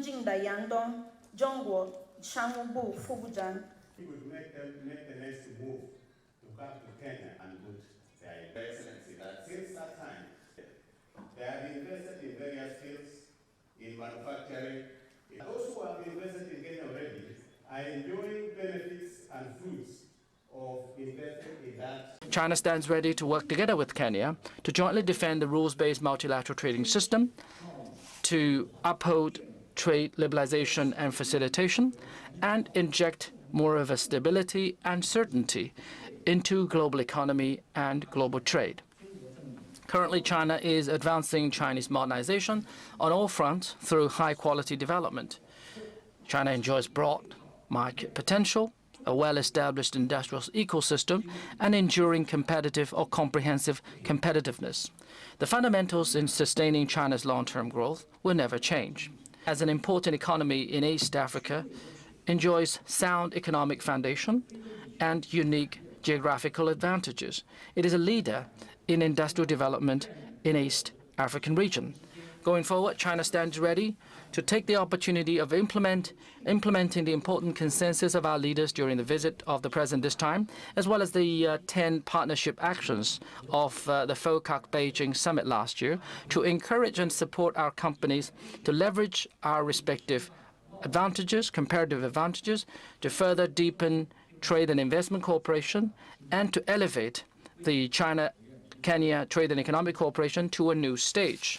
尊敬的杨东，中国商务部副部长。He would make the next move to come to Kenya and put their excellency that since that time, they have invested in various fields, in manufacturing. Those who have invested in Kenya already are enjoying benefits and fruits of investing in that. China stands ready to work together with Kenya to jointly defend the rules-based multilateral trading system, to uphold trade liberalization and facilitation, and inject more of a stability and certainty into global economy and global trade. Currently, China is advancing Chinese modernization on all fronts through high-quality development. China enjoys broad market potential, a well-established industrial ecosystem, and enduring competitive or comprehensive competitiveness. The fundamentals in sustaining China's long-term growth will never change. As an important economy in East Africa, enjoys sound economic foundation and unique geographical advantages. It is a leader in industrial development in East African region. Going forward, China stands ready to take the opportunity of implementing the important consensus of our leaders during the visit of the President this time, as well as the 10 partnership actions of the FOCAC Beijing Summit last year, to encourage and support our companies to leverage our respective advantages, comparative advantages, to further deepen trade and investment cooperation, and to elevate the China-Kenya trade and economic cooperation to a new stage.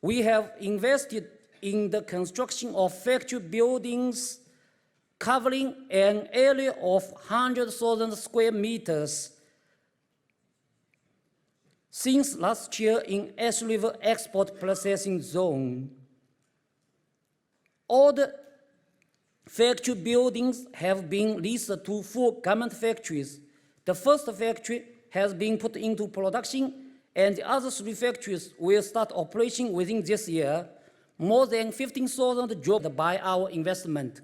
We have invested in the construction of factory buildings covering an area of 100,000 square meters since last year in Ash River Export Processing Zone. All the factory buildings have been leased to 4 government factories. The first factory has been put into production, and the other 3 factories will start operation within this year. More than 15,000 jobs by our investment.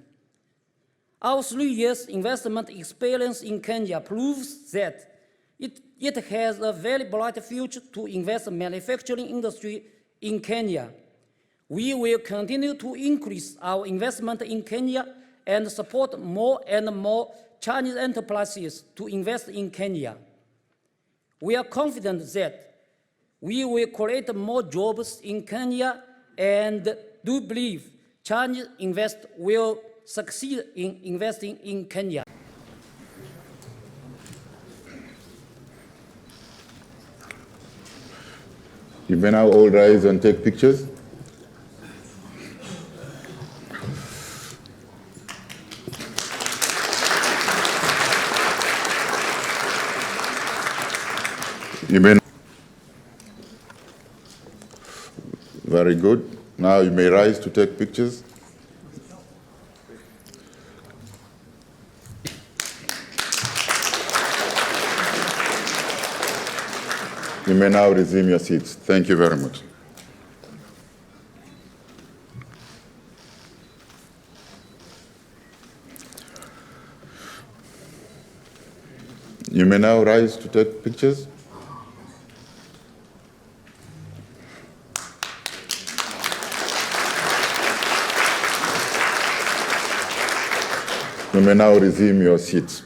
Our 3 years investment experience in Kenya proves that it has a very bright future to invest in manufacturing industry in Kenya. We will continue to increase our investment in Kenya and support more and more Chinese enterprises to invest in Kenya. We are confident that we will create more jobs in Kenya and do believe Chinese investors will succeed in investing in Kenya. You may now all rise and take pictures. Very good. Now you may rise to take pictures. You may now resume your seats. Thank you very much. You may now rise to take pictures. You may now resume your seats.